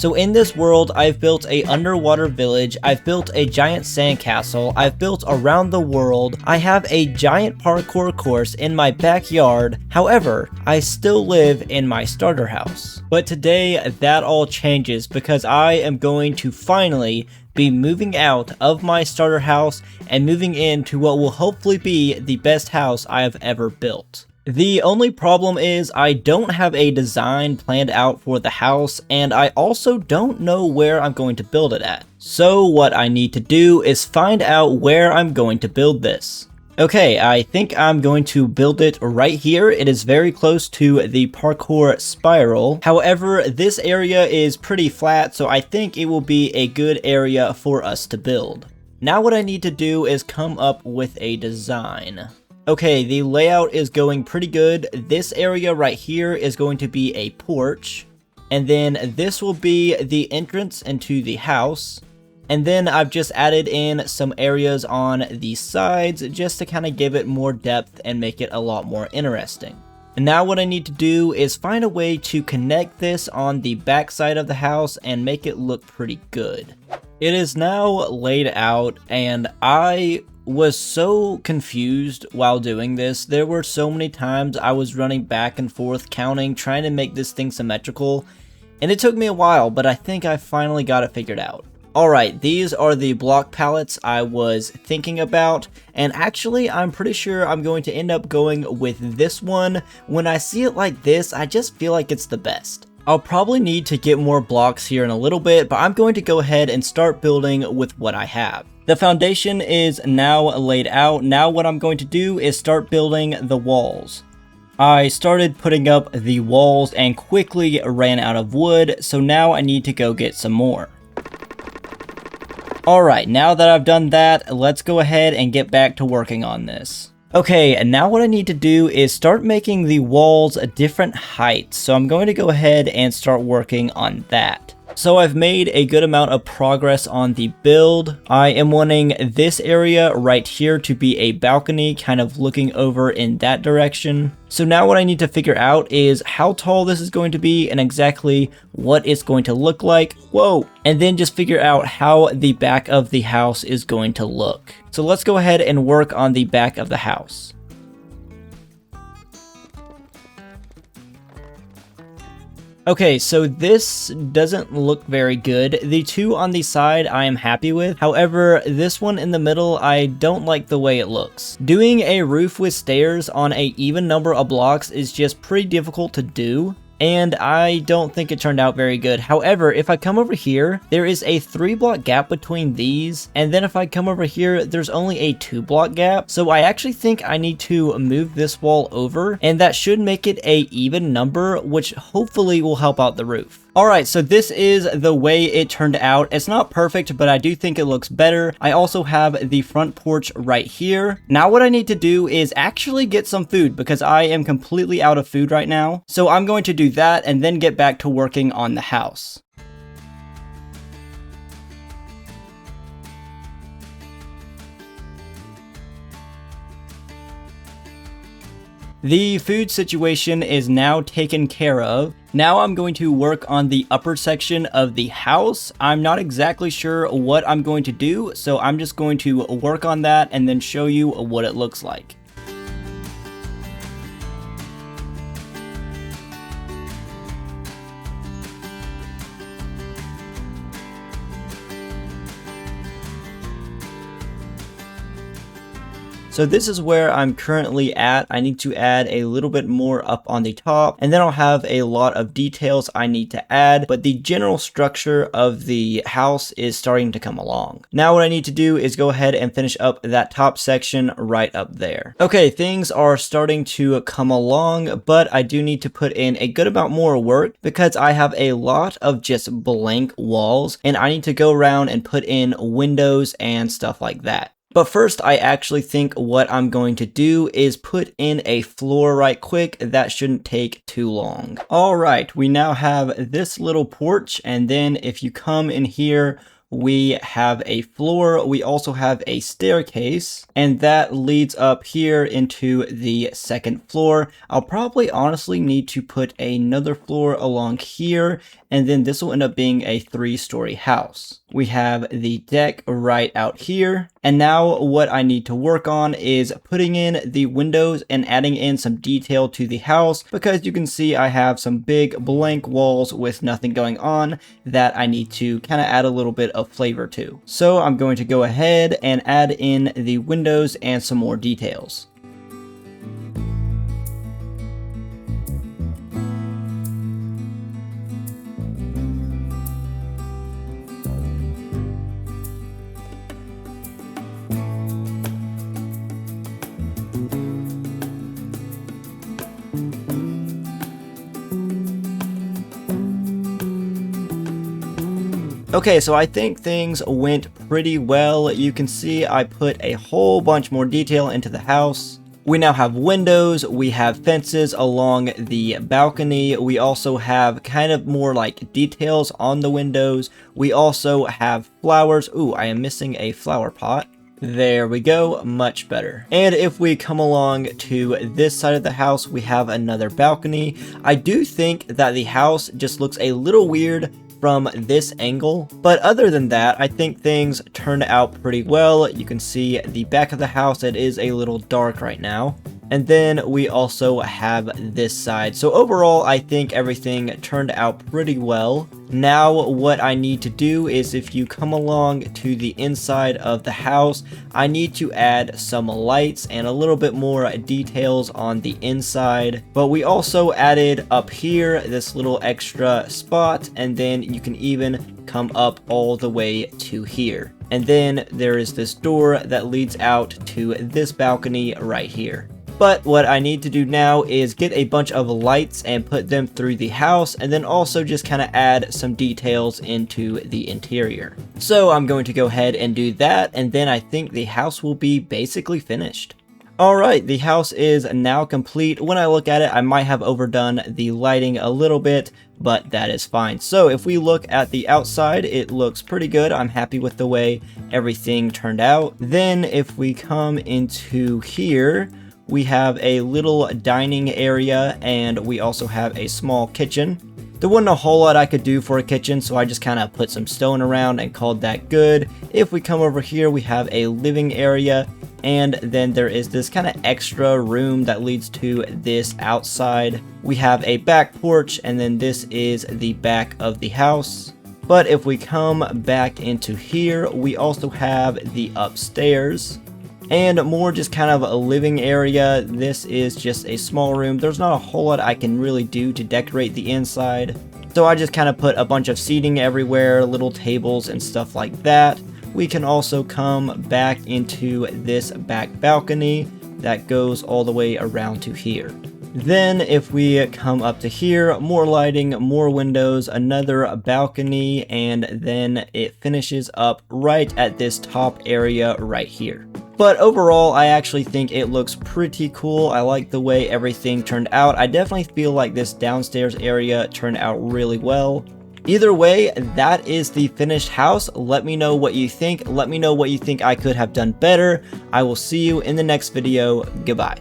So in this world, I've built a underwater village, I've built a giant sandcastle, I've built around the world, I have a giant parkour course in my backyard. However, I still live in my starter house. But today, that all changes because I am going to finally be moving out of my starter house and moving into what will hopefully be the best house I have ever built. The only problem is I don't have a design planned out for the house, and I also don't know where I'm going to build it at. So what I need to do is find out where I'm going to build this. Okay, I think I'm going to build it right here. It is very close to the parkour spiral. However, this area is pretty flat, so I think it will be a good area for us to build. Now what I need to do is come up with a design. Okay, the layout is going pretty good. This area right here is going to be a porch. And then this will be the entrance into the house. And then I've just added in some areas on the sides just to kind of give it more depth and make it a lot more interesting. And now what I need to do is find a way to connect this on the back side of the house and make it look pretty good. It is now laid out, and I was so confused while doing this. There were so many times I was running back and forth counting, trying to make this thing symmetrical, and it took me a while, but I think I finally got it figured out. Alright, these are the block palettes I was thinking about, and actually I'm pretty sure I'm going to end up going with this one. When I see it like this, I just feel like it's the best. I'll probably need to get more blocks here in a little bit, but I'm going to go ahead and start building with what I have. The foundation is now laid out. Now what I'm going to do is start building the walls. I started putting up the walls and quickly ran out of wood, so now I need to go get some more. Alright, now that I've done that, let's go ahead and get back to working on this. Okay, and now what I need to do is start making the walls a different height, so I'm going to go ahead and start working on that. So I've made a good amount of progress on the build. I am wanting this area right here to be a balcony, kind of looking over in that direction. So now what I need to figure out is how tall this is going to be and exactly what it's going to look like. Whoa! And then just figure out how the back of the house is going to look. So let's go ahead and work on the back of the house. Okay, so this doesn't look very good. The two on the side I am happy with. However, this one in the middle, I don't like the way it looks. Doing a roof with stairs on an even number of blocks is just pretty difficult to do, and I don't think it turned out very good. However, if I come over here, there is a 3-block gap between these, and then if I come over here, there's only a 2-block gap. So I actually think I need to move this wall over, and that should make it a even number, which hopefully will help out the roof. Alright, so this is the way it turned out. It's not perfect, but I do think it looks better. I also have the front porch right here. Now what I need to do is actually get some food because I am completely out of food right now. So I'm going to do that and then get back to working on the house. The food situation is now taken care of. Now I'm going to work on the upper section of the house. I'm not exactly sure what I'm going to do, so I'm just going to work on that and then show you what it looks like. So this is where I'm currently at. I need to add a little bit more up on the top, and then I'll have a lot of details I need to add, but the general structure of the house is starting to come along. Now what I need to do is go ahead and finish up that top section right up there. Okay, things are starting to come along, but I do need to put in a good amount more work because I have a lot of just blank walls, and I need to go around and put in windows and stuff like that. But first, I actually think what I'm going to do is put in a floor right quick. That shouldn't take too long. All right, we now have this little porch, and then if you come in here, we have a floor. We also have a staircase, and that leads up here into the second floor. I'll probably honestly need to put another floor along here, and then this will end up being a 3-story house. We have the deck right out here, and now what I need to work on is putting in the windows and adding in some detail to the house, because you can see I have some big blank walls with nothing going on that I need to kind of add a little bit of flavor to. So I'm going to go ahead and add in the windows and some more details. Okay, so I think things went pretty well. You can see I put a whole bunch more detail into the house. We now have windows, we have fences along the balcony, we also have kind of more like details on the windows. We also have flowers. Ooh, I am missing a flower pot. There we go, much better. And if we come along to this side of the house, we have another balcony. I do think that the house just looks a little weird from this angle, but other than that, I think things turned out pretty well. You can see the back of the house, it is a little dark right now. And then we also have this side. So overall, I think everything turned out pretty well. Now what I need to do is, if you come along to the inside of the house, I need to add some lights and a little bit more details on the inside. But we also added up here this little extra spot, and then you can even come up all the way to here. And then there is this door that leads out to this balcony right here. But what I need to do now is get a bunch of lights and put them through the house, and then also just kind of add some details into the interior. So I'm going to go ahead and do that, and then I think the house will be basically finished. Alright, the house is now complete. When I look at it, I might have overdone the lighting a little bit, but that is fine. So if we look at the outside, it looks pretty good. I'm happy with the way everything turned out. Then if we come into here, we have a little dining area, and we also have a small kitchen. There wasn't a whole lot I could do for a kitchen, so I just kind of put some stone around and called that good. If we come over here, we have a living area, and then there is this kind of extra room that leads to this outside. We have a back porch, and then this is the back of the house. But if we come back into here, we also have the upstairs. And more just kind of a living area. This is just a small room. There's not a whole lot I can really do to decorate the inside. So I just kind of put a bunch of seating everywhere, little tables and stuff like that. We can also come back into this back balcony that goes all the way around to here. Then if we come up to here, more lighting, more windows, another balcony, and then it finishes up right at this top area right here. But overall, I actually think it looks pretty cool. I like the way everything turned out. I definitely feel like this downstairs area turned out really well. Either way, that is the finished house. Let me know what you think. Let me know what you think I could have done better. I will see you in the next video. Goodbye.